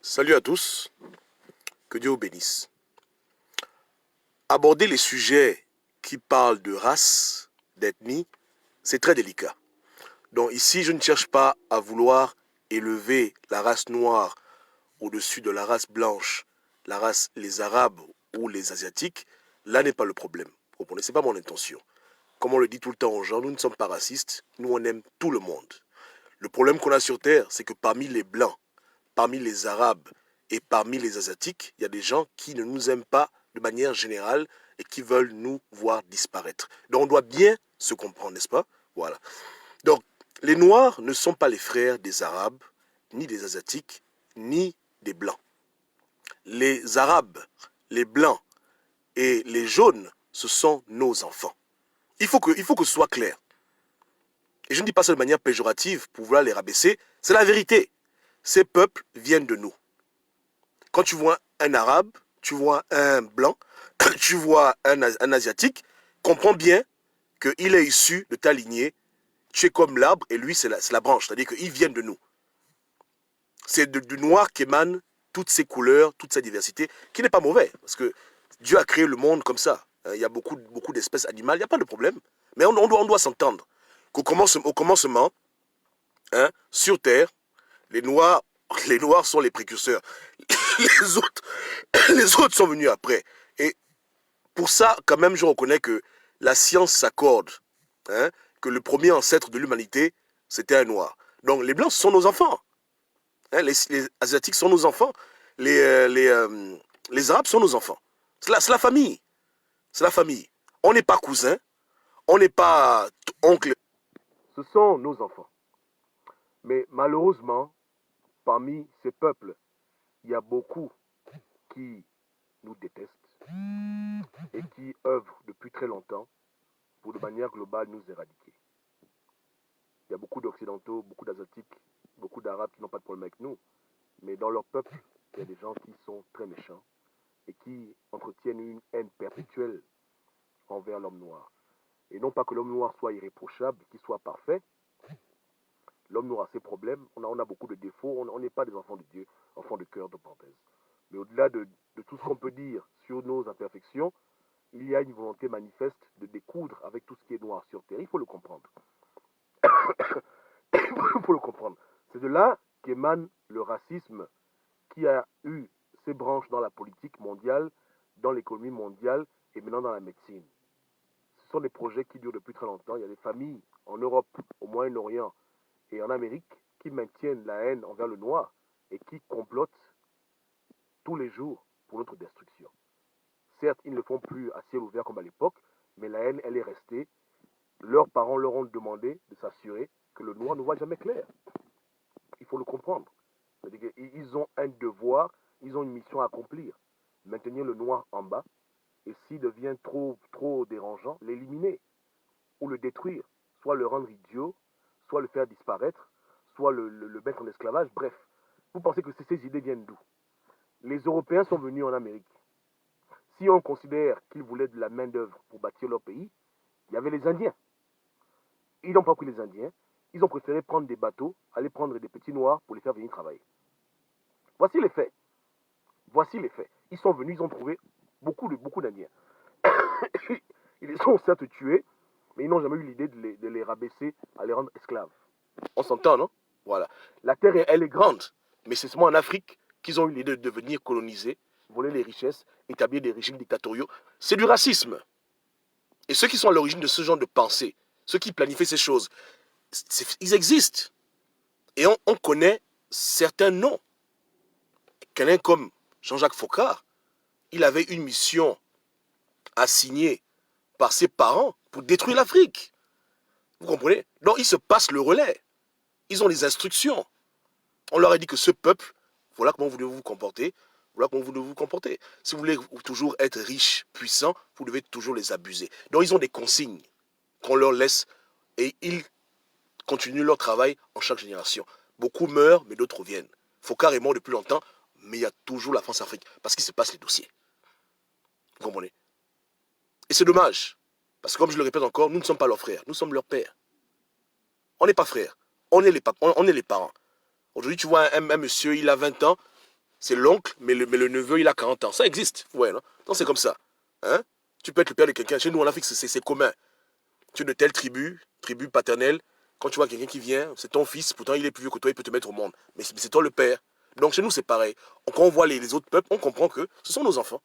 Salut à tous, que Dieu vous bénisse. Aborder les sujets qui parlent de race, d'ethnie, c'est très délicat. Donc ici, je ne cherche pas à vouloir élever la race noire au-dessus de la race blanche, la race, les Arabes ou les Asiatiques. Là n'est pas le problème. Vous comprenez, ce n'est pas mon intention. Comme on le dit tout le temps aux gens, nous ne sommes pas racistes, nous on aime tout le monde. Le problème qu'on a sur Terre, c'est que parmi les Blancs, parmi les Arabes et parmi les Asiatiques, il y a des gens qui ne nous aiment pas de manière générale et qui veulent nous voir disparaître. Donc on doit bien se comprendre, n'est-ce pas? Voilà. Donc les Noirs ne sont pas les frères des Arabes, ni des Asiatiques, ni des Blancs. Les Arabes, les Blancs et les Jaunes, ce sont nos enfants. Il faut que ce soit clair. Et je ne dis pas ça de manière péjorative pour vouloir les rabaisser, c'est la vérité. Ces peuples viennent de nous. Quand tu vois un arabe, tu vois un blanc, tu vois un asiatique, comprends bien qu'il est issu de ta lignée. Tu es comme l'arbre et lui, c'est la branche. C'est-à-dire qu'ils viennent de nous. C'est du noir qu'émanent toutes ces couleurs, toute cette diversité, qui n'est pas mauvais. Parce que Dieu a créé le monde comme ça. Il y a beaucoup d'espèces animales, il n'y a pas de problème. Mais on doit s'entendre qu'au commencement, hein, sur Terre, les noirs sont les précurseurs. Les autres, les autres sont venus après. Et pour ça, quand même, je reconnais que la science s'accorde, hein, que le premier ancêtre de l'humanité, c'était un noir. Donc les blancs sont nos enfants. Hein, les asiatiques sont nos enfants. Les arabes sont nos enfants. C'est la famille. C'est la famille. On n'est pas cousins. On n'est pas oncle. Ce sont nos enfants. Mais malheureusement, parmi ces peuples, il y a beaucoup qui nous détestent et qui œuvrent depuis très longtemps pour de manière globale nous éradiquer. Il y a beaucoup d'Occidentaux, beaucoup d'Asiatiques, beaucoup d'Arabes qui n'ont pas de problème avec nous, mais dans leur peuple, il y a des gens qui sont très méchants et qui entretiennent une haine perpétuelle envers l'homme noir. Et non pas que l'homme noir soit irréprochable, qu'il soit parfait. L'homme noir a ses problèmes, on a beaucoup de défauts, on n'est pas des enfants de Dieu, enfants de cœur, de parenthèse. Mais au-delà de tout ce qu'on peut dire sur nos imperfections, il y a une volonté manifeste de découdre avec tout ce qui est noir sur Terre. Il faut le comprendre. Il faut le comprendre. C'est de là qu'émane le racisme qui a eu ses branches dans la politique mondiale, dans l'économie mondiale et maintenant dans la médecine. Ce sont des projets qui durent depuis très longtemps. Il y a des familles en Europe, au Moyen-Orient et en Amérique qui maintiennent la haine envers le noir et qui complotent tous les jours pour notre destruction. Certes, ils ne le font plus à ciel ouvert comme à l'époque, mais la haine, elle est restée. Leurs parents leur ont demandé de s'assurer que le noir ne voit jamais clair. Il faut le comprendre. C'est-à-dire qu'ils ont un devoir, ils ont une mission à accomplir. Maintenir le noir en bas, et s'il devient trop dérangeant, l'éliminer ou le détruire. Soit le rendre idiot, soit le faire disparaître, soit le mettre en esclavage. Bref, vous pensez que ces idées viennent d'où? Les Européens sont venus en Amérique. Si on considère qu'ils voulaient de la main-d'œuvre pour bâtir leur pays, il y avait les Indiens. Ils n'ont pas pris les Indiens. Ils ont préféré prendre des bateaux, aller prendre des petits noirs pour les faire venir travailler. Voici les faits. Voici les faits. Ils sont venus, ils ont trouvé beaucoup d'Indiens. Ils les ont certes tués, mais ils n'ont jamais eu l'idée de les rabaisser, à les rendre esclaves. On s'entend, non? Voilà. La terre, elle est grande, mais c'est seulement en Afrique qu'ils ont eu l'idée de venir coloniser, voler les richesses, établir des régimes dictatoriaux. C'est du racisme. Et ceux qui sont à l'origine de ce genre de pensée, ceux qui planifient ces choses, ils existent. Et on connaît certains noms. Quelqu'un comme Jean-Jacques Foccart, il avait une mission assignée par ses parents pour détruire l'Afrique. Vous comprenez? Donc ils se passent le relais. Ils ont les instructions. On leur a dit que ce peuple, voilà comment vous devez vous comporter, voilà comment vous devez vous comporter. Si vous voulez toujours être riche, puissant, vous devez toujours les abuser. Donc ils ont des consignes qu'on leur laisse et ils continuent leur travail en chaque génération. Beaucoup meurent, mais d'autres reviennent. Foccart est mort depuis longtemps, mais il y a toujours la France-Afrique, parce qu'il se passe les dossiers. Vous comprenez? Et c'est dommage, parce que comme je le répète encore, nous ne sommes pas leurs frères, nous sommes leurs pères. On n'est pas frères, on est les parents. Aujourd'hui, tu vois un monsieur, il a 20 ans, C'est l'oncle, mais le neveu, il a 40 ans. Ça existe. Ouais, non? Donc c'est comme ça. Hein? Tu peux être le père de quelqu'un. Chez nous, en Afrique, c'est commun. Tu es de telle tribu, tribu paternelle. Quand tu vois quelqu'un qui vient, c'est ton fils, pourtant il est plus vieux que toi, il peut te mettre au monde. Mais c'est toi le père. Donc chez nous, c'est pareil. Quand on voit les autres peuples, on comprend que ce sont nos enfants.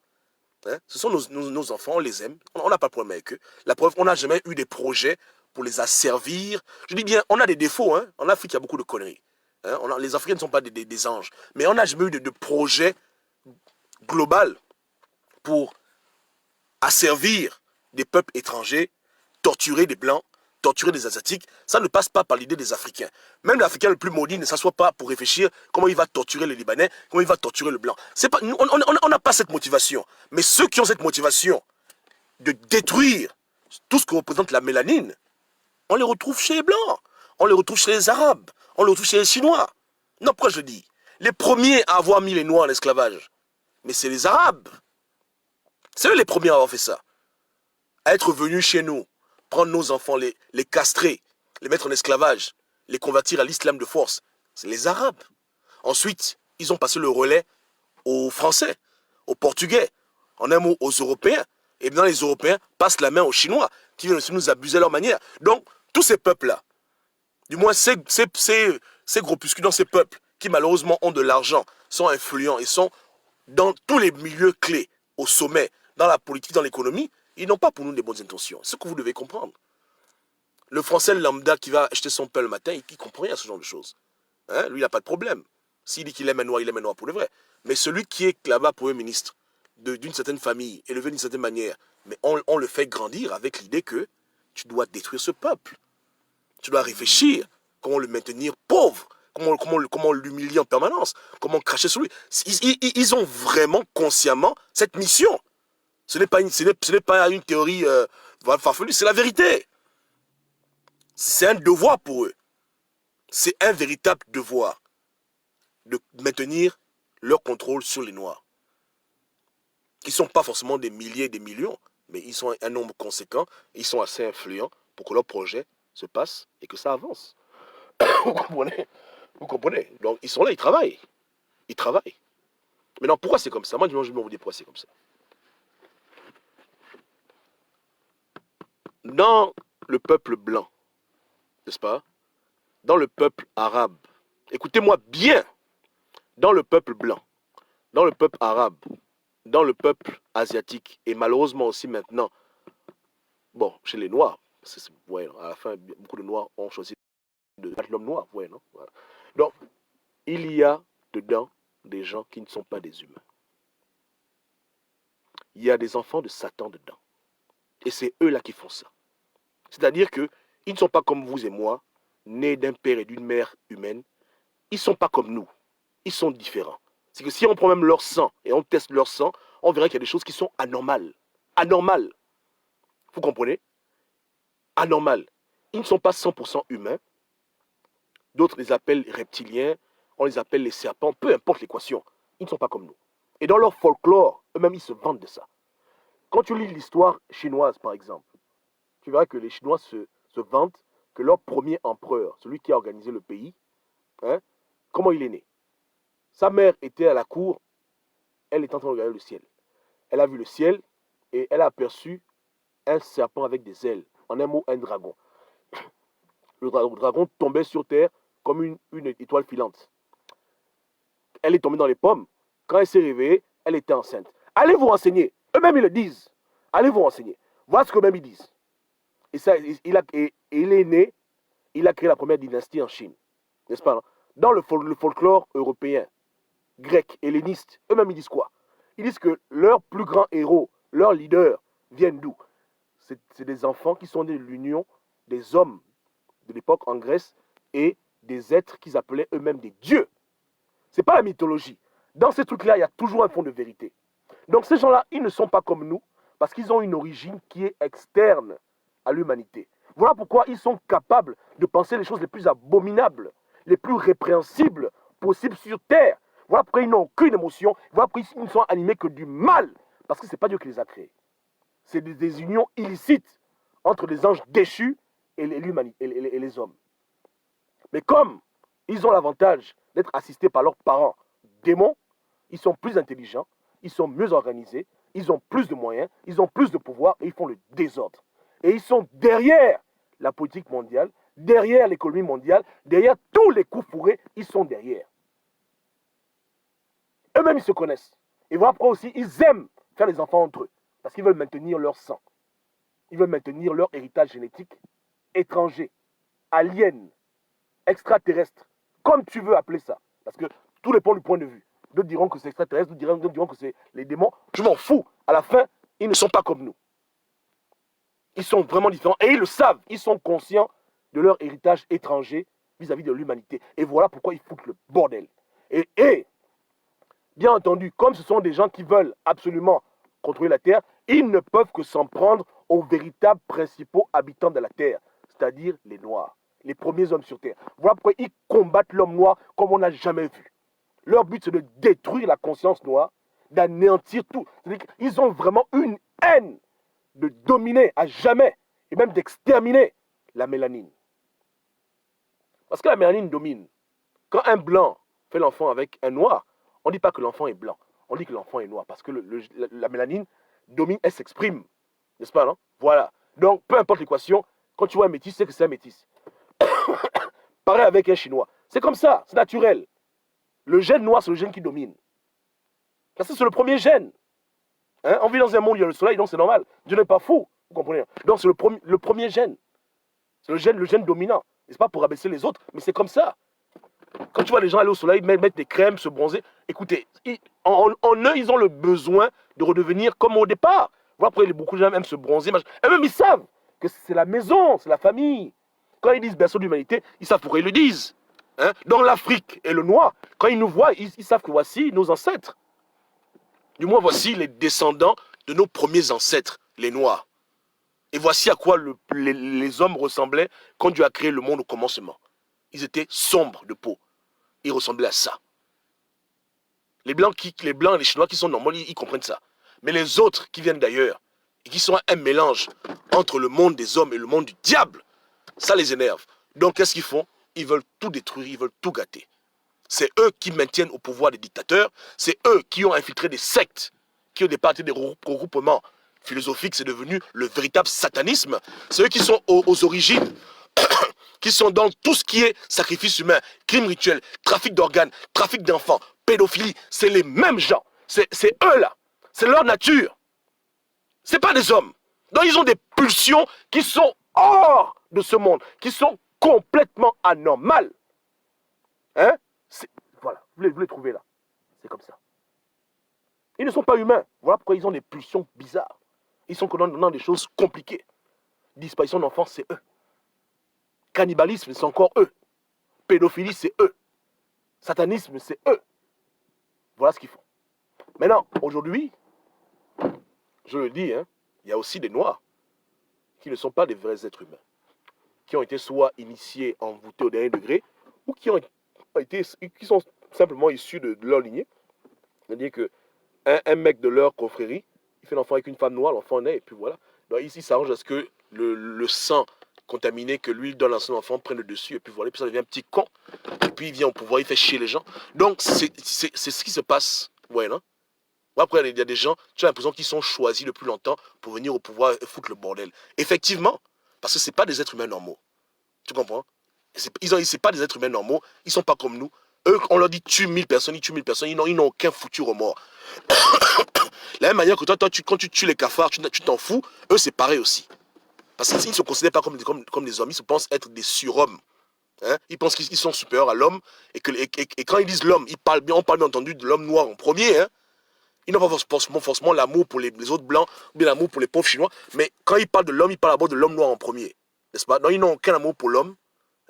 Hein? Ce sont nos enfants, on les aime. On n'a pas de problème avec eux. La preuve, on n'a jamais eu des projets pour les asservir. Je dis bien, on a des défauts. Hein? En Afrique, il y a beaucoup de conneries. Hein? Les Africains ne sont pas des anges. Mais on n'a jamais eu de projet global pour asservir des peuples étrangers, torturer des Blancs, torturer des Asiatiques. Ça ne passe pas par l'idée des Africains. Même l'Africain le plus maudit ne s'assoit pas pour réfléchir comment il va torturer les Libanais, comment il va torturer le Blanc. Pas, on n'a pas cette motivation. Mais ceux qui ont cette motivation de détruire tout ce que représente la mélanine, on les retrouve chez les Blancs, on les retrouve chez les Arabes, on les retrouve chez les Chinois. Non, pourquoi je le dis? Les premiers à avoir mis les Noirs en esclavage, mais c'est les Arabes. C'est eux les premiers à avoir fait ça. À être venus chez nous, prendre nos enfants, les castrer, les mettre en esclavage, les convertir à l'islam de force. C'est les Arabes. Ensuite, ils ont passé le relais aux Français, aux Portugais, en un mot aux Européens. Et maintenant, les Européens passent la main aux Chinois, qui viennent aussi nous abuser à leur manière. Donc, tous ces peuples-là, du moins ces groupuscules, ces peuples qui malheureusement ont de l'argent, sont influents et sont dans tous les milieux clés, au sommet, dans la politique, dans l'économie, ils n'ont pas pour nous des bonnes intentions. C'est ce que vous devez comprendre. Le Français lambda qui va acheter son pain le matin, il ne comprend rien à ce genre de choses. Hein? Lui, il n'a pas de problème. S'il dit qu'il aime un noir, il aime un noir pour le vrai. Mais celui qui est là-bas Premier ministre, d'une certaine famille, élevé d'une certaine manière, mais on le fait grandir avec l'idée que tu dois détruire ce peuple. Tu dois réfléchir comment le maintenir pauvre, comment l'humilier en permanence, comment cracher sur lui. Ils ont vraiment consciemment cette mission. Ce n'est pas une théorie farfelue, c'est la vérité. C'est un devoir pour eux. C'est un véritable devoir de maintenir leur contrôle sur les Noirs. Ils ne sont pas forcément des milliers et des millions, mais ils sont un nombre conséquent, ils sont assez influents pour que leur projet se passe et que ça avance. Vous comprenez? Vous comprenez? Donc ils sont là, ils travaillent. Ils travaillent. Maintenant, pourquoi c'est comme ça? Moi, je vais vous dire pourquoi c'est comme ça. Dans le peuple blanc, n'est-ce pas? Dans le peuple arabe, écoutez-moi bien, dans le peuple blanc, dans le peuple arabe, dans le peuple asiatique, et malheureusement aussi maintenant, bon, chez les Noirs, ouais, à la fin, beaucoup de Noirs ont choisi de battre l'homme noir, ouais, non? Voilà. Donc, il y a dedans des gens qui ne sont pas des humains. Il y a des enfants de Satan dedans. Et c'est eux là qui font ça. C'est-à-dire qu'ils ne sont pas comme vous et moi, nés d'un père et d'une mère humaine. Ils ne sont pas comme nous. Ils sont différents. C'est que si on prend même leur sang et on teste leur sang, on verra qu'il y a des choses qui sont anormales. Anormales. Vous comprenez? Anormales. Ils ne sont pas 100% humains. D'autres les appellent reptiliens, on les appelle les serpents, peu importe l'équation. Ils ne sont pas comme nous. Et dans leur folklore, eux-mêmes, ils se vantent de ça. Quand tu lis l'histoire chinoise, par exemple, tu verras que les Chinois se vantent que leur premier empereur, celui qui a organisé le pays, hein, comment il est né? Sa mère était à la cour, elle est en train de regarder le ciel. Elle a vu le ciel et elle a aperçu un serpent avec des ailes. En un mot, un dragon. Le dragon tombait sur terre comme une étoile filante. Elle est tombée dans les pommes. Quand elle s'est réveillée, elle était enceinte. Allez vous renseigner. Eux-mêmes, ils le disent. Allez vous renseigner. Voilà ce qu'eux-mêmes, ils disent. Et ça, il est né, il a créé la première dynastie en Chine. N'est-ce pas? Dans le folklore européen, grec, helléniste, eux-mêmes, ils disent quoi? Ils disent que leurs plus grands héros, leurs leaders, viennent d'où? C'est des enfants qui sont nés de l'union des hommes de l'époque en Grèce et des êtres qu'ils appelaient eux-mêmes des dieux. C'est pas la mythologie. Dans ces trucs-là, il y a toujours un fond de vérité. Donc ces gens-là, ils ne sont pas comme nous parce qu'ils ont une origine qui est externe à l'humanité. Voilà pourquoi ils sont capables de penser les choses les plus abominables, les plus répréhensibles possibles sur Terre. Voilà pourquoi ils n'ont aucune émotion. Voilà pourquoi ils ne sont animés que du mal. Parce que ce n'est pas Dieu qui les a créés. C'est des unions illicites entre les anges déchus et les hommes. Mais comme ils ont l'avantage d'être assistés par leurs parents démons, Ils sont plus intelligents, ils sont mieux organisés, ils ont plus de moyens, ils ont plus de pouvoir et ils font le désordre. Et ils sont derrière la politique mondiale, derrière l'économie mondiale, derrière tous les coups fourrés, ils sont derrière. Eux-mêmes, ils se connaissent. Et voilà pourquoi aussi, ils aiment faire les enfants entre eux. Parce qu'ils veulent maintenir leur sang. Ils veulent maintenir leur héritage génétique étranger, alien, extraterrestre, comme tu veux appeler ça. Parce que tout dépend du point de vue. D'autres diront que c'est extraterrestre, d'autres diront que c'est les démons. Je m'en fous. À la fin, ils ne sont pas comme nous. Ils sont vraiment différents. Et ils le savent. Ils sont conscients de leur héritage étranger vis-à-vis de l'humanité. Et voilà pourquoi ils foutent le bordel. Et bien entendu, comme ce sont des gens qui veulent absolument contrôler la Terre, ils ne peuvent que s'en prendre aux véritables principaux habitants de la Terre, c'est-à-dire les Noirs, les premiers hommes sur Terre. Voilà pourquoi ils combattent l'homme noir comme on n'a jamais vu. Leur but, c'est de détruire la conscience noire, d'anéantir tout. C'est-à-dire qu'ils ont vraiment une haine de dominer à jamais et même d'exterminer la mélanine. Parce que la mélanine domine. Quand un blanc fait l'enfant avec un noir, on ne dit pas que l'enfant est blanc. On dit que l'enfant est noir parce que la mélanine domine, elle s'exprime. N'est-ce pas, non? Voilà. Donc, peu importe l'équation, quand tu vois un métis, c'est que c'est un métis. Pareil avec un chinois. C'est comme ça, c'est naturel. Le gène noir, c'est le gène qui domine. Parce que c'est le premier gène. Hein? On vit dans un monde où il y a le soleil, donc c'est normal. Dieu n'est pas fou, vous comprenez? Donc c'est le premier gène. C'est le gène dominant. C'est pas pour abaisser les autres, mais c'est comme ça. Quand tu vois les gens aller au soleil, mettre des crèmes, se bronzer, écoutez, en eux, ils ont le besoin de redevenir comme au départ. Voilà pourquoi beaucoup de gens aiment se bronzer. Et même ils savent que c'est la maison, c'est la famille. Quand ils disent berceau de l'humanité, ils savent pourquoi ils le disent. Hein? Dans l'Afrique et le noir, quand ils nous voient, ils savent que voici nos ancêtres. Du moins, voici les descendants de nos premiers ancêtres, les Noirs. Et voici à quoi les hommes ressemblaient quand Dieu a créé le monde au commencement. Ils étaient sombres de peau. Ils ressemblaient à ça. Les Blancs et les Chinois qui sont normaux, ils comprennent ça. Mais les autres qui viennent d'ailleurs, et qui sont un mélange entre le monde des hommes et le monde du diable, ça les énerve. Donc qu'est-ce qu'ils font? Ils veulent tout détruire, ils veulent tout gâter. C'est eux qui maintiennent au pouvoir des dictateurs, c'est eux qui ont infiltré des sectes, qui au départ étaient des regroupements philosophiques, c'est devenu le véritable satanisme. C'est eux qui sont aux origines, qui sont dans tout ce qui est sacrifice humain, crime rituel, trafic d'organes, trafic d'enfants, pédophilie. C'est les mêmes gens, c'est eux là, c'est leur nature. C'est pas des hommes. Donc ils ont des pulsions qui sont hors de ce monde, qui sont complètement anormales. Hein? Voilà, vous les trouvez là. C'est comme ça. Ils ne sont pas humains. Voilà pourquoi ils ont des pulsions bizarres. Ils sont dans des choses compliquées. Disparition d'enfants, c'est eux. Cannibalisme, c'est encore eux. Pédophilie, c'est eux. Satanisme, c'est eux. Voilà ce qu'ils font. Maintenant, aujourd'hui, je le dis, hein, il y a aussi des Noirs qui ne sont pas des vrais êtres humains, qui ont été soit initiés, envoûtés au dernier degré, ou qui sont simplement issus de leur lignée. C'est-à-dire qu'un mec de leur confrérie, il fait l'enfant avec une femme noire, l'enfant naît, et puis voilà. Donc ici, il s'arrange à ce que le sang contaminé que lui donne à son enfant prenne le dessus, et puis voilà, puis ça devient un petit con, et puis il vient au pouvoir, il fait chier les gens. Donc c'est ce qui se passe, ouais, non? Après, il y a des gens, tu as l'impression qu'ils sont choisis le plus longtemps pour venir au pouvoir et foutre le bordel. Effectivement, parce que ce pas des êtres humains normaux. Tu comprends? C'est pas des êtres humains normaux, ils sont pas comme nous. Eux, on leur dit tue 1000 personnes, ils tuent 1000 personnes, ils n'ont aucun foutu remords. La même manière que toi quand tu tues les cafards, tu t'en fous, eux c'est pareil aussi. Parce qu'ils ne se considèrent pas comme des hommes, ils se pensent être des surhommes. Hein? Ils pensent qu'ils sont supérieurs à l'homme, et quand ils disent l'homme, on parle bien entendu de l'homme noir en premier, hein? Ils n'ont pas forcément l'amour pour les autres blancs, ou bien l'amour pour les pauvres chinois, mais quand ils parlent de l'homme, ils parlent d'abord de l'homme noir en premier. N'est-ce pas? Donc ils n'ont aucun amour pour l'homme,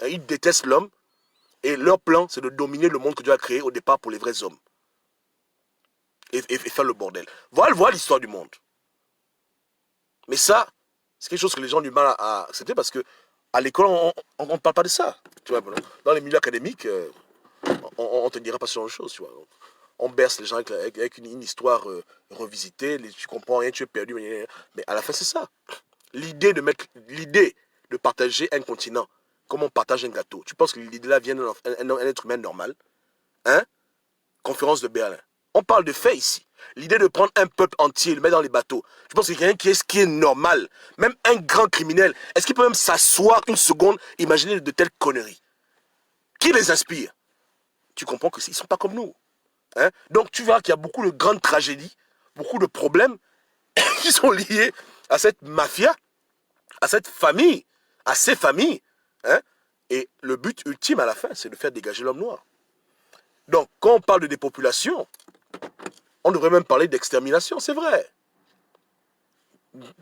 hein? Ils détestent l'homme, et leur plan, c'est de dominer le monde que Dieu a créé au départ pour les vrais hommes. Et faire le bordel. Voilà l'histoire du monde. Mais ça, c'est quelque chose que les gens ont du mal à accepter parce que à l'école, on ne parle pas de ça. Tu vois, dans les milieux académiques, on ne te dira pas ce genre de choses. Tu vois. On berce les gens avec une histoire revisitée, tu comprends rien, tu es perdu. Mais à la fin, c'est ça. L'idée de partager un continent, comme on partage un gâteau. Tu penses que l'idée là vient d'un être humain normal? Hein? Conférence de Berlin. On parle de faits ici. L'idée de prendre un peuple entier et le mettre dans les bateaux. Je pense que quelqu'un qui est normal, même un grand criminel, est-ce qu'il peut même s'asseoir une seconde, imaginer de telles conneries? Qui les inspire? Tu comprends qu'ils ne sont pas comme nous. Hein? Donc tu vois qu'il y a beaucoup de grandes tragédies, beaucoup de problèmes qui sont liés à cette mafia, à cette famille, à ces familles. Hein? Et le but ultime à la fin, c'est de faire dégager l'homme noir. Donc quand on parle de dépopulation, on devrait même parler d'extermination, c'est vrai.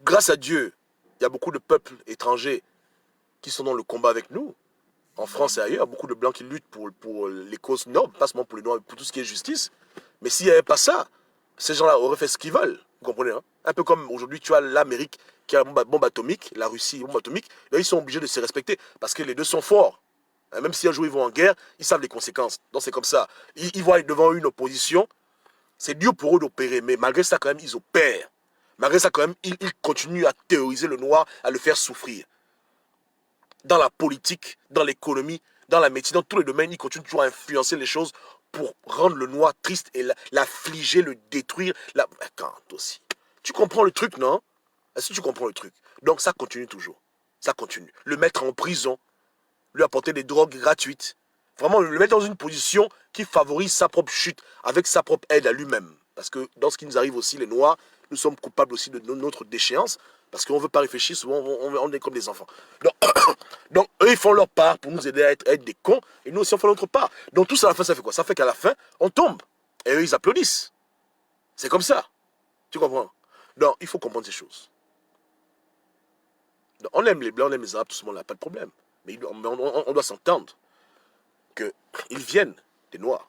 Grâce à Dieu, il y a beaucoup de peuples étrangers qui sont dans le combat avec nous. En France et ailleurs, beaucoup de Blancs qui luttent pour les causes nobles, pas seulement pour les Noirs, pour tout ce qui est justice. Mais s'il n'y avait pas ça, ces gens-là auraient fait ce qu'ils veulent. Vous comprenez, hein? Un peu comme aujourd'hui, tu as l'Amérique qui a la bombe atomique, la Russie, la bombe atomique. Là, ils sont obligés de se respecter parce que les deux sont forts. Même si un jour ils vont en guerre, ils savent les conséquences. Donc c'est comme ça. Ils voient devant une opposition. C'est dur pour eux d'opérer, mais malgré ça, quand même, ils opèrent. Malgré ça, quand même, ils continuent à théoriser le noir, à le faire souffrir. Dans la politique, dans l'économie, dans la médecine, dans tous les domaines, ils continuent toujours à influencer les choses pour rendre le noir triste et l'affliger, le détruire. Attends, toi aussi. Tu comprends le truc, non? Est-ce que tu comprends le truc? Donc ça continue toujours. Ça continue. Le mettre en prison, lui apporter des drogues gratuites. Vraiment, le mettre dans une position qui favorise sa propre chute, avec sa propre aide à lui-même. Parce que dans ce qui nous arrive aussi, les Noirs, nous sommes coupables aussi de notre déchéance, parce qu'on ne veut pas réfléchir, souvent on est comme des enfants. Donc, eux, ils font leur part pour nous aider à être des cons, et nous aussi on fait notre part. Donc tout ça à la fin, ça fait quoi? Ça fait qu'à la fin, on tombe. Et eux, ils applaudissent. C'est comme ça. Tu comprends? Donc, il faut comprendre ces choses. Donc, on aime les Blancs, on aime les Arabes, tout ce monde-là, pas de problème. Mais on doit s'entendre qu'ils viennent des Noirs.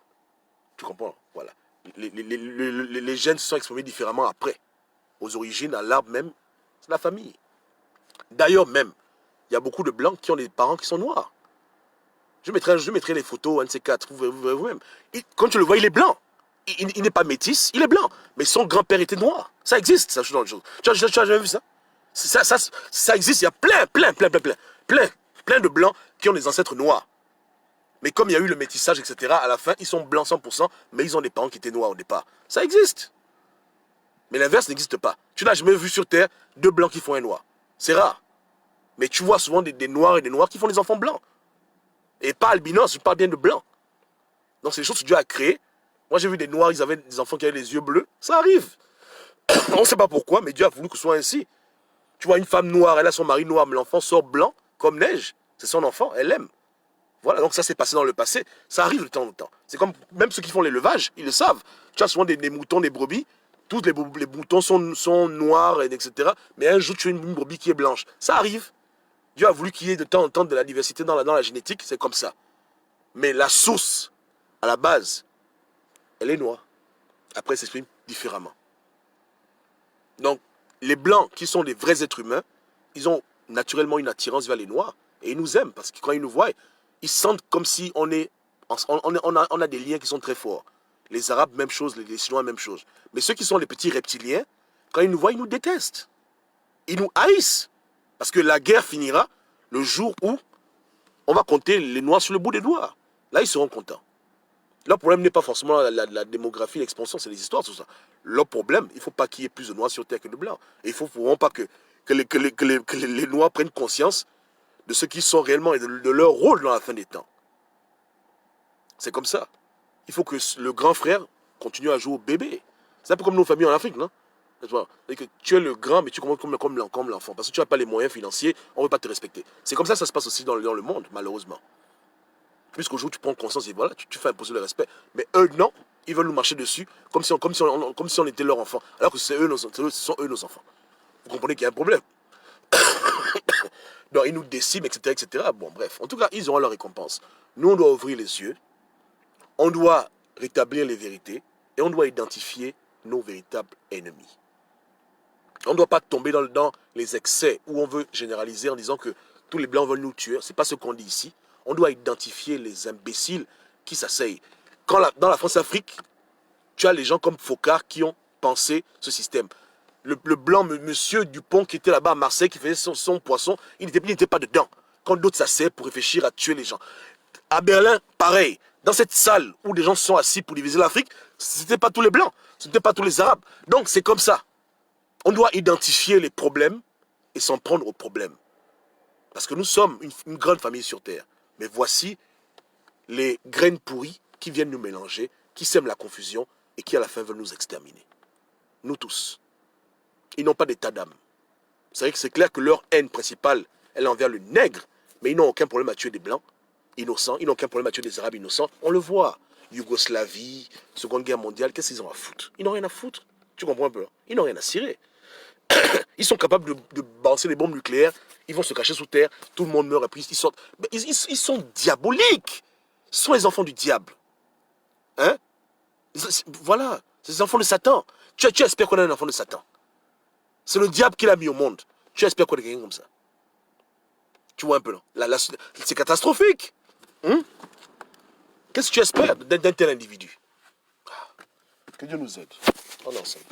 Tu comprends? Voilà. Les gènes se sont exprimés différemment après. Aux origines, à l'arbre même, c'est la famille. D'ailleurs même, il y a beaucoup de Blancs qui ont des parents qui sont noirs. Je mettrai les photos, un de ces quatre, vous-même. Quand tu le vois, il est blanc. Il n'est pas métis, il est blanc. Mais son grand-père était noir. Ça existe, ça, dans le jour. Tu as jamais vu ça? Ça existe, il y a plein de Blancs qui ont des ancêtres noirs. Mais comme il y a eu le métissage, etc., à la fin, ils sont blancs 100%, mais ils ont des parents qui étaient noirs au départ. Ça existe. Mais l'inverse n'existe pas. Tu n'as jamais vu sur Terre deux blancs qui font un noir. C'est rare. Mais tu vois souvent des noirs et des noirs qui font des enfants blancs. Et pas albinos, je parle bien de blancs. Donc c'est des choses que Dieu a créées. Moi j'ai vu des noirs, ils avaient des enfants qui avaient les yeux bleus. Ça arrive. On ne sait pas pourquoi, mais Dieu a voulu que ce soit ainsi. Tu vois une femme noire, elle a son mari noir, mais l'enfant sort blanc comme neige. C'est son enfant, elle l'aime. Voilà, donc ça s'est passé dans le passé. Ça arrive de temps en temps. C'est comme, même ceux qui font l'élevage, ils le savent. Tu as souvent des moutons, des brebis. Tous les moutons sont noirs, etc. Mais un jour, tu as une brebis qui est blanche. Ça arrive. Dieu a voulu qu'il y ait de temps en temps de la diversité dans la génétique. C'est comme ça. Mais la source, à la base, elle est noire. Après, elle s'exprime différemment. Donc, les blancs, qui sont des vrais êtres humains, ils ont naturellement une attirance vers les noirs. Et ils nous aiment, parce que quand ils nous voient, ils sentent comme si on a des liens qui sont très forts. Les Arabes, même chose, les Chinois, même chose. Mais ceux qui sont les petits reptiliens, quand ils nous voient, ils nous détestent. Ils nous haïssent. Parce que la guerre finira le jour où on va compter les noirs sur le bout des doigts. Là, ils seront contents. Leur problème n'est pas forcément la démographie, l'expansion, c'est les histoires, tout ça. Leur problème, il ne faut pas qu'il y ait plus de noirs sur Terre que de blancs. Et il ne faut vraiment pas que les noirs prennent conscience de ce qu'ils sont réellement et de leur rôle dans la fin des temps. C'est comme ça. Il faut que le grand frère continue à jouer au bébé. C'est un peu comme nos familles en Afrique, non? Tu es le grand, mais tu commences comme l'enfant. Parce que tu n'as pas les moyens financiers, on ne veut pas te respecter. C'est comme ça que ça se passe aussi dans le monde, malheureusement. Puisqu'au jour où tu prends conscience et voilà, tu fais imposer le respect. Mais eux, non, ils veulent nous marcher dessus comme si on était leur enfant. Alors que ce sont eux nos enfants. Vous comprenez qu'il y a un problème. Donc ils nous déciment, etc., etc. Bon, bref. En tout cas, ils auront leur récompense. Nous, on doit ouvrir les yeux. On doit rétablir les vérités. Et on doit identifier nos véritables ennemis. On ne doit pas tomber dans les excès où on veut généraliser en disant que tous les blancs veulent nous tuer. Ce n'est pas ce qu'on dit ici. On doit identifier les imbéciles qui s'asseyent. Dans la France-Afrique, tu as les gens comme Focard qui ont pensé ce système. Le blanc, monsieur Dupont, qui était là-bas à Marseille, qui faisait son poisson, il n'était pas dedans. Quand d'autres s'asseyaient pour réfléchir à tuer les gens. À Berlin, pareil. Dans cette salle où des gens sont assis pour diviser l'Afrique, ce n'étaient pas tous les Blancs, ce n'étaient pas tous les Arabes. Donc c'est comme ça. On doit identifier les problèmes et s'en prendre aux problèmes. Parce que nous sommes une grande famille sur Terre. Mais voici les graines pourries qui viennent nous mélanger, qui sèment la confusion et qui à la fin veulent nous exterminer. Nous tous. Ils n'ont pas d'état d'âme. C'est vrai que c'est clair que leur haine principale, elle est envers le nègre, mais ils n'ont aucun problème à tuer des Blancs innocents, ils n'ont aucun problème à tuer des Arabes innocents. On le voit. Yougoslavie, Seconde Guerre mondiale, qu'est-ce qu'ils ont à foutre? Ils n'ont rien à foutre. Tu comprends un peu? Ils n'ont rien à cirer. Ils sont capables de balancer des bombes nucléaires, ils vont se cacher sous terre, tout le monde meurt et puis ils sortent. Ils sont diaboliques. Ce sont les enfants du diable. Hein? Voilà, c'est les enfants de Satan. Tu espères qu'on a un enfant de Satan. C'est le diable qui l'a mis au monde. Tu espères qu'on est quelqu'un comme ça. Tu vois un peu, là? C'est catastrophique. Hein? Qu'est-ce que tu espères d'un tel individu? Que Dieu nous aide. On est ensemble.